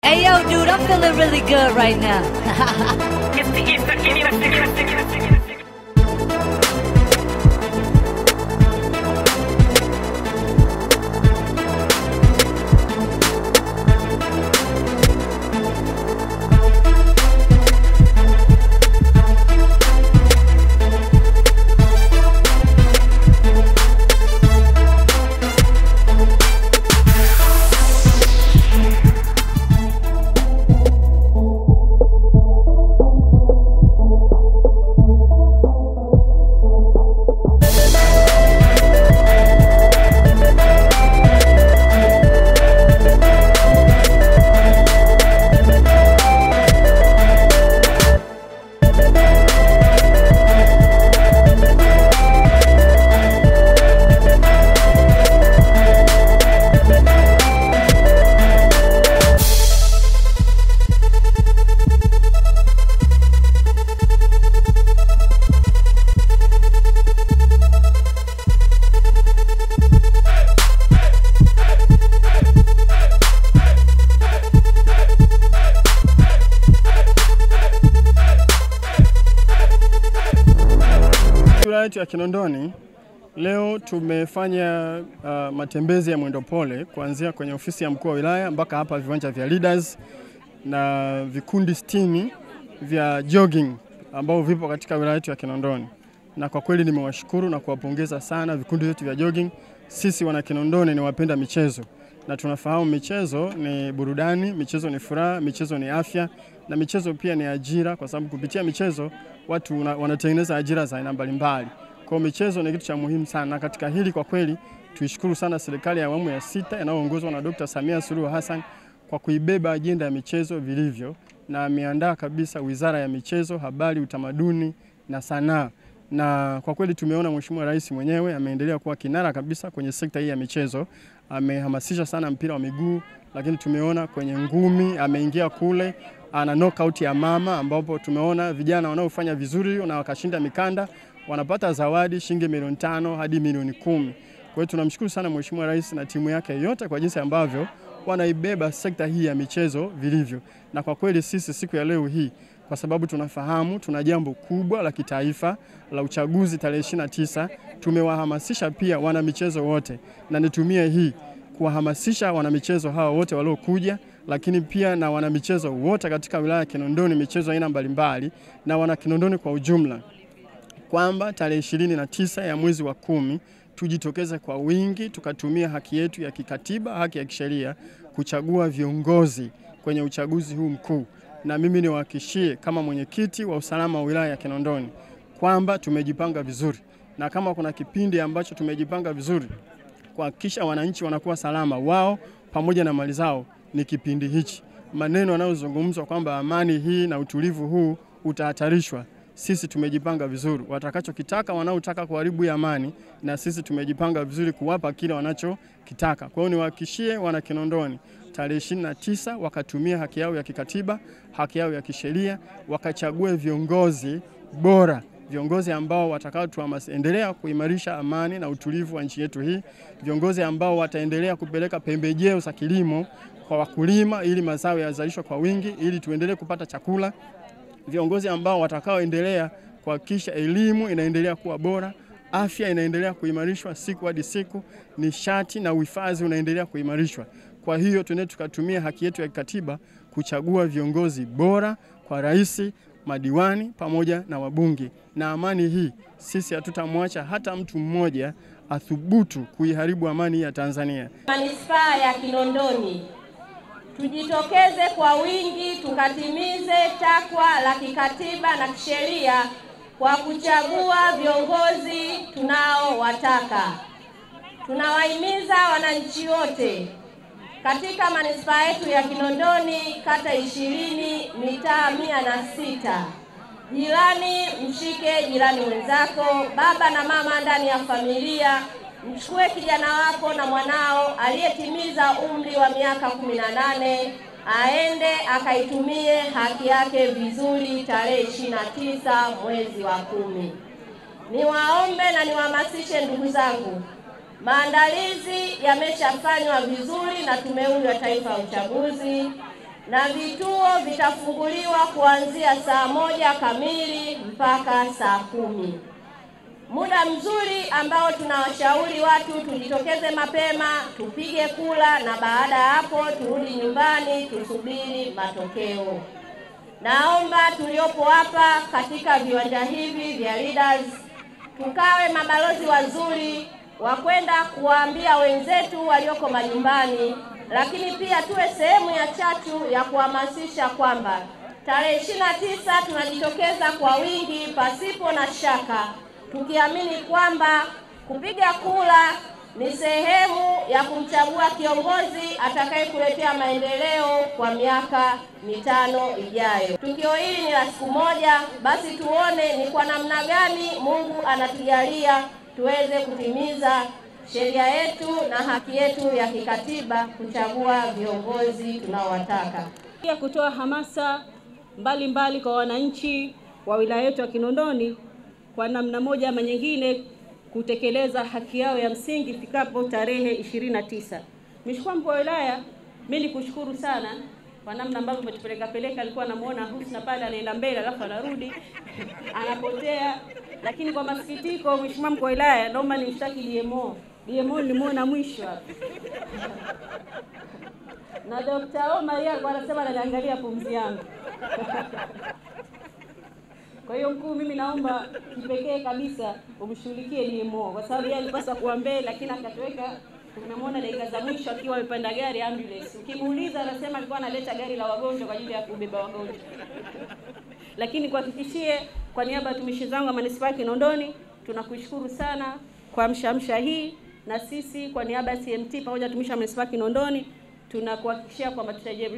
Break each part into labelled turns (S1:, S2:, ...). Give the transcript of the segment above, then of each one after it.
S1: Hey yo, dude, I'm feeling really good right now.
S2: Wilaya ya Kinondoni leo tumefanya matembezi ya mwendo pole kuanzia kwenye ofisi ya mkuu wa wilaya mpaka hapa viwanja vya Leaders na vikundi 60 vya jogging ambao vipo katika wilaya ya Kinondoni. Na kwa kweli nimewashukuru na kuwapongeza sana vikundi vyetu vya jogging. Sisi wana Kinondoni ni wapenda michezo na tunafahamu michezo ni burudani, michezo ni furaha, michezo ni afya na michezo pia ni ajira, kwa sababu kupitia michezo watu wanatengeneza ajira za aina mbalimbali. Kwa michezo ni kitu cha muhimu sana, na katika hili kwa kweli tuishukuru sana serikali ya awamu ya 6 inayoongozwa na Dr. Samia Suluhu Hassan kwa kuibeba ajenda ya michezo vilivyo, na ameandaa kabisa Wizara ya Michezo, Habari, Utamaduni na Sanaa. Na kwa kweli tumeona Mheshimiwa Rais mwenyewe ameendelea kuwa kinara kabisa kwenye sekta hii ya michezo. Amehamasisha sana mpira wa miguu, lakini tumeona kwenye ngumi ameingia kule, ana knockout ya mama ambapo tumeona vijana wanaofanya vizuri na wakashinda mikanda wanapata zawadi shilingi milioni 5 hadi milioni 10. Kwa hiyo tunamshukuru sana Mheshimiwa Rais na timu yake yote kwa jinsi ambavyo wanaibeba sekta hii ya michezo vilivyo. Na kwa kweli sisi siku ya leo hii, kwa sababu tunafahamu tuna jambo kubwa la kitaifa la uchaguzi tarehe 29, tumewahamasisha pia wana michezo wote, na nitumie hii kuwahamasisha wana michezo hawa wote waliokuja, lakini pia na wana michezo wote katika wilaya ya Kinondoni, michezo aina mbalimbali na wana Kinondoni kwa ujumla, kwamba tarehe 29 ya mwezi wa 10 tujitokeze kwa wingi tukatumia haki yetu ya kikatiba, haki ya kisheria kuchagua viongozi kwenye uchaguzi huu mkuu. Na mimi niwahakikishie kama mwenyekiti wa usalama wa wilaya ya Kinondoni kwamba tumejipanga vizuri, na kama kuna kipindi ambacho tumejipanga vizuri kuhakikisha wananchi wanakuwa salama wao pamoja na mali zao ni kipindi hichi. Maneno yanayozungumzwa kwamba amani hii na utulivu huu utahatarishwa, sisi tumejipanga vizuri. Watakachokitaka wanaotaka kuharibu amani, na sisi tumejipanga vizuri kuwapa kile wanachokitaka. Kwa hiyo niwahakikishie wana Kinondoni tarehe 29 wakatumia haki yao ya kikatiba, haki yao ya kisheria, wakachague viongozi bora, viongozi ambao watakao tuendelea kuimarisha amani na utulivu wa nchi yetu hii, viongozi ambao wataendelea kupeleka pembejeo za kilimo kwa wakulima ili mazao yazalishwe kwa wingi ili tuendelee kupata chakula, viongozi ambao watakaoendelea kuhakikisha elimu inaendelea kuwa bora, afya inaendelea kuimarishwa siku hadi siku, nishati na uhifadhi unaendelea kuimarishwa. Kwa hiyo tunaweza tukatumia haki yetu ya kikatiba kuchagua viongozi bora kwa rais, madiwani pamoja na wabunge. Na amani hii sisi hatutamwacha hata mtu mmoja athubutu kuiharibu amani ya Tanzania.
S3: Manispaa ya Kinondoni tujitokeze kwa wingi tukatimize takwa la kikatiba na kisheria kwa kuchagua viongozi tunaowataka. Tunawahimiza wananchi wote katika manispaa yetu ya Kinondoni, kata 20, mitaa 106. Jirani mshike jirani wenzako, baba na mama ndani ya familia, mchukue kijana wako na mwanao aliyetimiza umri wa miaka 18 aende akaitumie haki yake vizuri tarehe 29 mwezi wa 10. Niwaombe na niwahamasishe ndugu zangu, maandalizi yameshafanywa vizuri na Tume Huru ya Taifa ya Uchaguzi. na vituo vitafunguliwa kuanzia saa 1 kamili mpaka saa 10. Muda mzuri ambao tunawashauri watu tujitokeze mapema, tupige kula, na baada ya hapo turudi nyumbani tusubiri matokeo. Naomba tuliopo hapa katika viwanja hivi vya Leaders tukawe mabalozi wazuri wa kwenda kuwaambia wenzetu walioko majumbani, lakini pia tuwe sehemu ya chachu ya kuhamasisha kwamba tarehe 29 tunajitokeza kwa wingi pasipo na shaka, tukiamini kwamba kupiga kura ni sehemu ya kumchagua kiongozi atakayekuletea maendeleo kwa miaka 5 ijayo. Tukio hili ni la siku moja, basi tuone ni kwa namna gani Mungu anatujalia tuweze kutimiza sheria yetu na haki yetu ya kikatiba kuchagua viongozi tunaowataka.
S4: Pia kutoa hamasa mbalimbali kwa wananchi wa wilaya yetu ya Kinondoni kwa namna moja ama nyingine kutekeleza haki yao ya msingi ifikapo tarehe 29. Mheshimiwa Mkuu wa Wilaya, mimi nikushukuru sana kwa namna ambavyo umetupeleka. Alikuwa anamuona Husna pale anaenda mbele alafu anarudi anapotea, lakini kwa masikitiko Mheshimiwa Mkuu wa Wilaya, naomba nimshtaki DMO. DMO nimeona mwisho hapa. Na Dr. Omar alikuwa anasema ananiangalia pumzi yangu. Kwa hiyo mkuu, mimi naomba kipekee kabisa umshughulikie DMO kwa sababu yeye alipaswa kuwa mbele, lakini akatoweka. Tunamwona dakika za mwisho akiwa amepanda gari ambulance. Ukimuuliza anasema alikuwa analeta gari la wagonjwa kwa ajili ya kubeba wagonjwa. Lakini kuhakikishie kwa niaba ya tumishi zangu wa manispaa ya Kinondoni, tunakushukuru sana kwa mshamsha hii, na sisi kwa niaba ya CMT pamoja na tumishi wa manispaa ya Kinondoni tunakuhakikishia kwamba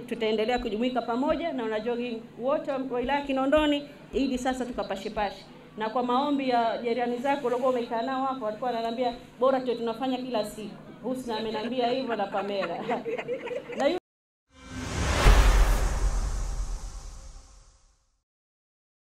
S4: tutaendelea kujumuika pamoja na wanajogging wote wa wilaya Kinondoni ili sasa tukapashepashe. Na kwa maombi ya jirani zako walikuwa wamekaa nao hapo, walikuwa wananiambia bora tunafanya kila siku. Husna ameniambia hivyo na Pamela.